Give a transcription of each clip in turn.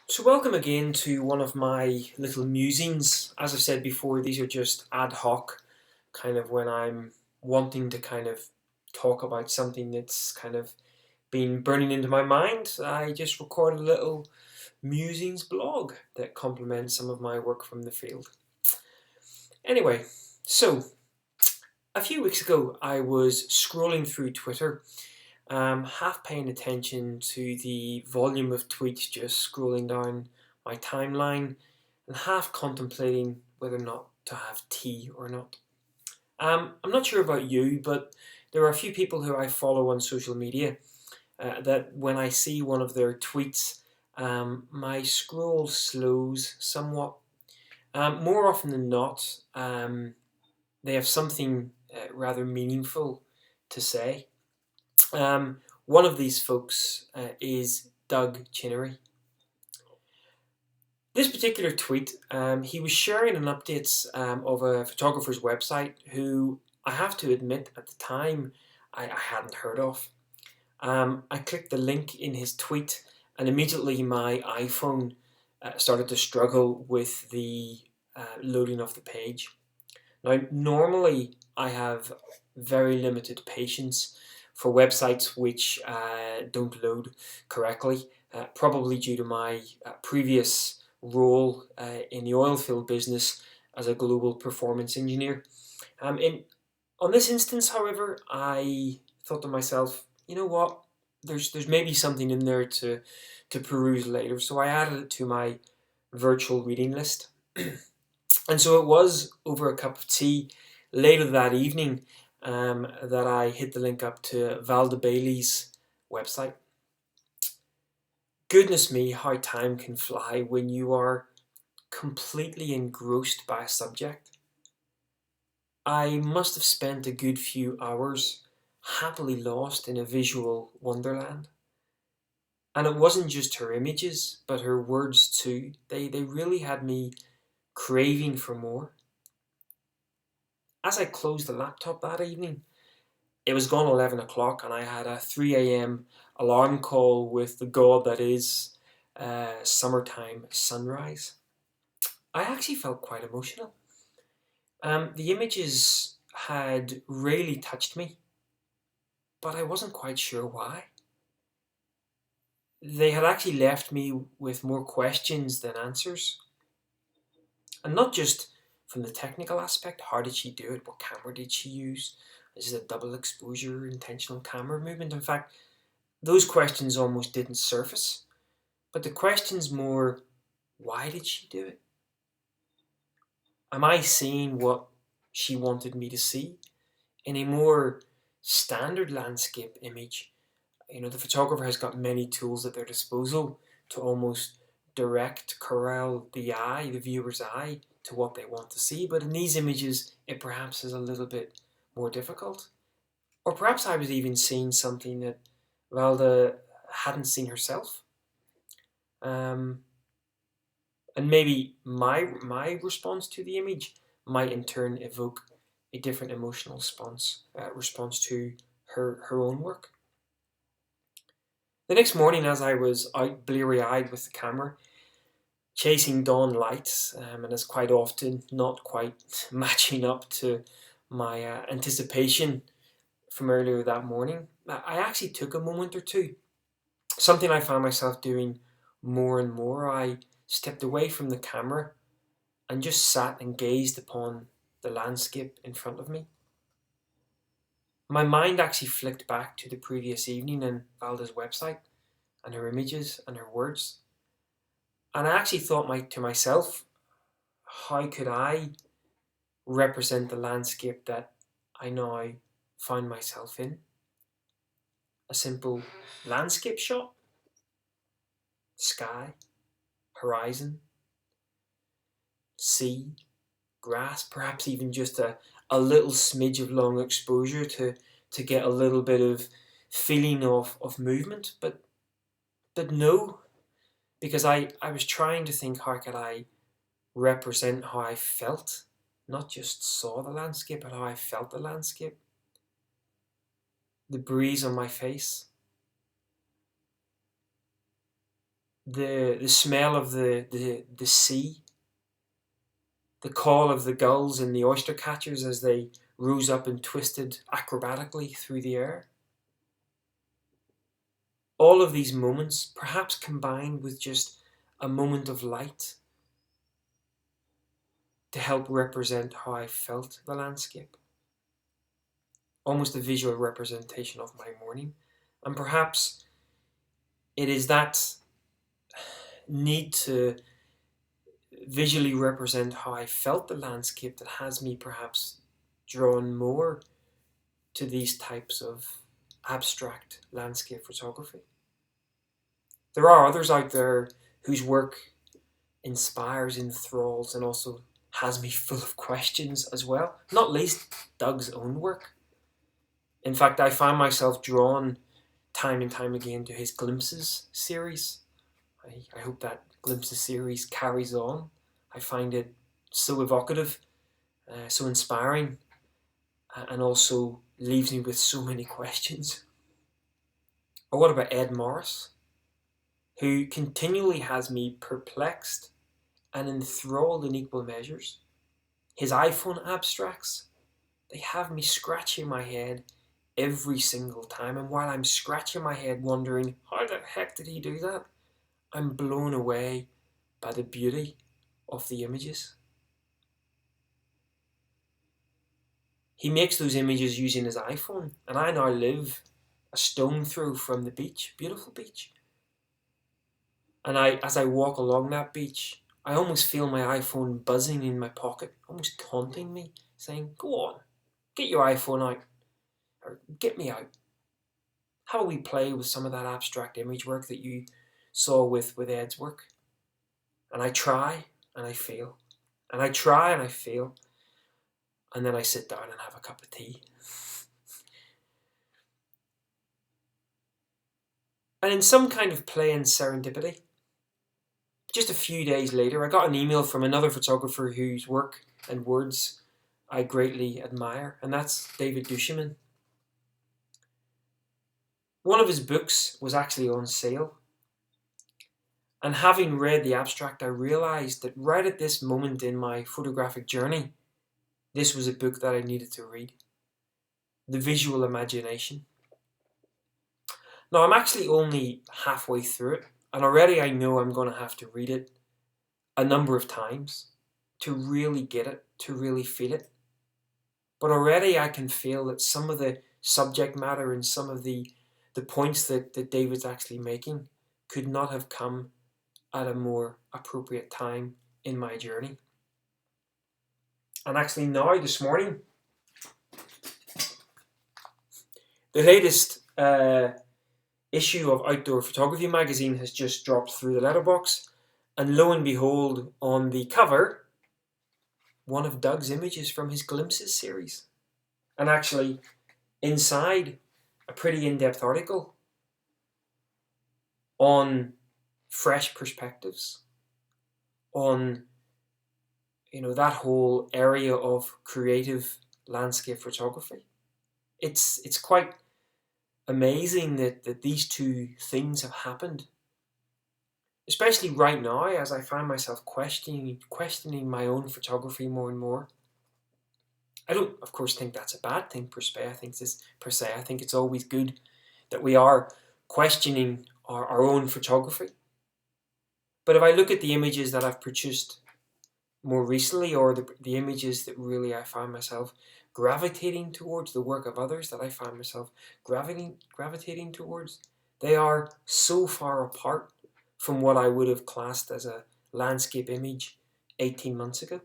So welcome again to one of my little musings. As I've said before, these are just ad hoc, kind of when I'm wanting to kind of talk about something that's kind of been burning into my mind. I just record a little musings blog that complements some of my work from the field. Anyway, so a few weeks ago I was scrolling through Twitter, half paying attention to the volume of tweets just scrolling down my timeline, and half contemplating whether or not to have tea or not. I'm not sure about you, but there are a few people who I follow on social media that when I see one of their tweets, my scroll slows somewhat. More often than not, they have something rather meaningful to say. One of these folks is Doug Chinnery. This particular tweet, he was sharing an update of a photographer's website who I have to admit at the time I hadn't heard of. I clicked the link in his tweet and immediately my iPhone started to struggle with the loading of the page. Now, normally I have very limited patience for websites which don't load correctly, probably due to my previous role in the oil field business as a global performance engineer. On this instance, however, I thought to myself, you know what? There's maybe something in there to peruse later, so I added it to my virtual reading list. And so it was over a cup of tea later that evening that I hit the link up to Valda Bailey's website. Goodness me, how time can fly when you are completely engrossed by a subject. I must have spent a good few hours happily lost in a visual wonderland. And it wasn't just her images, but her words too. They really had me craving for more. As I closed the laptop that evening, it was gone 11 o'clock and I had a 3 a.m. alarm call with the god that is summertime sunrise. I actually felt quite emotional. The images had really touched me, but I wasn't quite sure why. They had actually left me with more questions than answers. And not just from the technical aspect, how did she do it? What camera did she use? Is it a double exposure, intentional camera movement? In fact, those questions almost didn't surface. But the question's more, why did she do it? Am I seeing what she wanted me to see in a more standard landscape image? You know, the photographer has got many tools at their disposal to almost corral the viewer's eye to what they want to see. But in these images, it perhaps is a little bit more difficult. Or perhaps I was even seeing something that Valda hadn't seen herself. And maybe my response to the image might in turn evoke a different emotional response to her own work. The next morning, as I was out bleary-eyed with the camera, chasing dawn lights, and as quite often not quite matching up to my anticipation from earlier that morning, I actually took a moment or two. Something I found myself doing more and more. I stepped away from the camera and just sat and gazed upon the landscape in front of me. My mind actually flicked back to the previous evening and Valda's website and her images and her words. And I actually thought to myself, how could I represent the landscape that I now find myself in? A simple landscape shot, sky, horizon, sea, grass, perhaps even just a little smidge of long exposure to get a little bit of feeling of movement. But no, because I was trying to think, how could I represent how I felt, not just saw the landscape, but how I felt the landscape. The breeze on my face, the smell of the sea, the call of the gulls and the oyster catchers as they rose up and twisted acrobatically through the air. All of these moments, perhaps combined with just a moment of light to help represent how I felt the landscape. Almost a visual representation of my morning. And perhaps it is that need to visually represent how I felt the landscape that has me perhaps drawn more to these types of abstract landscape photography. There are others out there whose work inspires, enthralls, and also has me full of questions as well, not least Doug's own work. In fact, I find myself drawn time and time again to his Glimpses series. I hope that Glimpses series carries on. I find it so evocative, so inspiring, and also leaves me with so many questions. Or what about Ed Morris, who continually has me perplexed and enthralled in equal measures? His iPhone abstracts, they have me scratching my head every single time, and while I'm scratching my head wondering, how the heck did he do that? I'm blown away by the beauty of the images. He makes those images using his iPhone, and I now live a stone throw from the beach, beautiful beach. And as I walk along that beach, I almost feel my iPhone buzzing in my pocket, almost taunting me, saying, go on, get your iPhone out, or get me out. How do we play with some of that abstract image work that you saw with Ed's work? And I try, and I fail. And I try, and I fail. And then I sit down and have a cup of tea. And in some kind of play and serendipity, just a few days later, I got an email from another photographer whose work and words I greatly admire, and that's David Duchemin. One of his books was actually on sale. And having read the abstract, I realised that right at this moment in my photographic journey, this was a book that I needed to read. The Visual Imagination. Now, I'm actually only halfway through it, and already I know I'm going to have to read it a number of times to really get it, to really feel it. But already I can feel that some of the subject matter and some of the points that David's actually making could not have come at a more appropriate time in my journey. And actually now, this morning, the latest issue of Outdoor Photography magazine has just dropped through the letterbox, and lo and behold, on the cover, one of Doug's images from his Glimpses series. And actually, inside, a pretty in-depth article on fresh perspectives, on that whole area of creative landscape photography. It's quite amazing that these two things have happened, especially right now as I find myself questioning my own photography more and more. I don't, of course, think that's a bad thing per se. I think it's always good that we are questioning our own photography. But if I look at the images that I've produced more recently, or the images that really I find myself gravitating towards, the work of others that I find myself gravitating towards, they are so far apart from what I would have classed as a landscape image 18 months ago.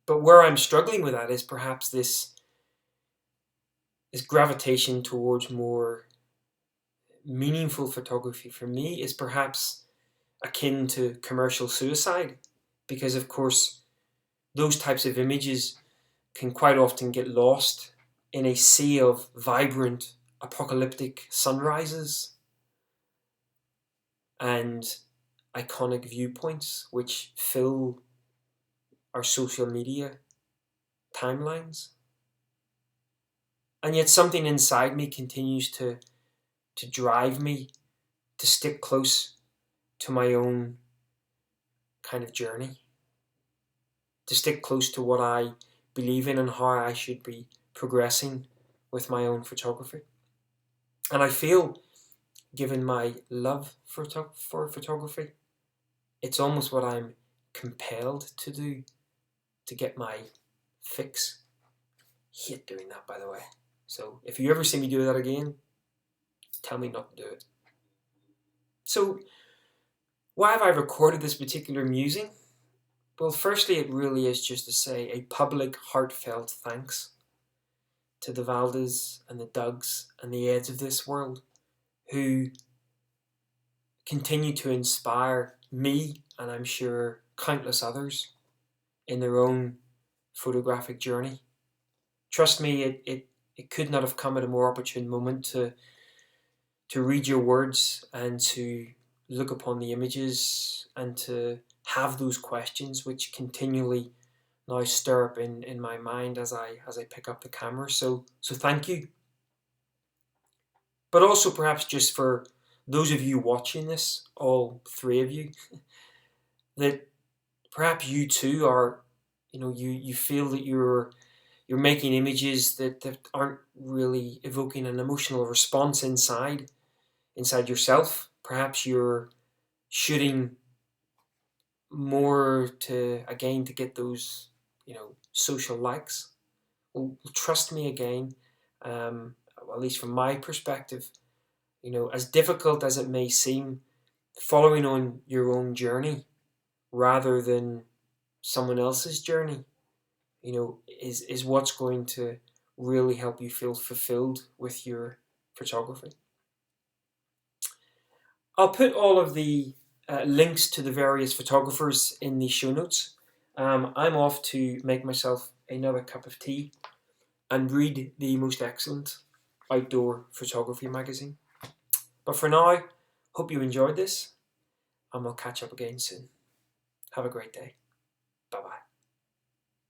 But where I'm struggling with that is perhaps this gravitation towards more meaningful photography for me is perhaps akin to commercial suicide, because of course those types of images can quite often get lost in a sea of vibrant apocalyptic sunrises and iconic viewpoints which fill our social media timelines. And yet something inside me continues to to drive me to stick close to my own kind of journey, to stick close to what I believe in and how I should be progressing with my own photography. And I feel, given my love for photography, it's almost what I'm compelled to do to get my fix. Hate doing that, by the way. So if you ever see me do that again, tell me not to do it. So why have I recorded this particular musing? Well, firstly, it really is just to say a public, heartfelt thanks to the Valdas and the Dougs and the Eds of this world who continue to inspire me, and I'm sure countless others, in their own photographic journey. Trust me, it could not have come at a more opportune moment to read your words and to look upon the images and to have those questions which continually now stir up in my mind as I pick up the camera. So thank you. But also perhaps just for those of you watching this, all three of you, that perhaps you too are, you feel that you're making images that aren't really evoking an emotional response inside yourself. Perhaps you're shooting more to get those, social likes. Well, trust me again, at least from my perspective, as difficult as it may seem, following on your own journey rather than someone else's journey, is what's going to really help you feel fulfilled with your photography. I'll put all of the links to the various photographers in the show notes. I'm off to make myself another cup of tea and read the most excellent outdoor photography magazine. But for now, hope you enjoyed this, and we'll catch up again soon. Have a great day.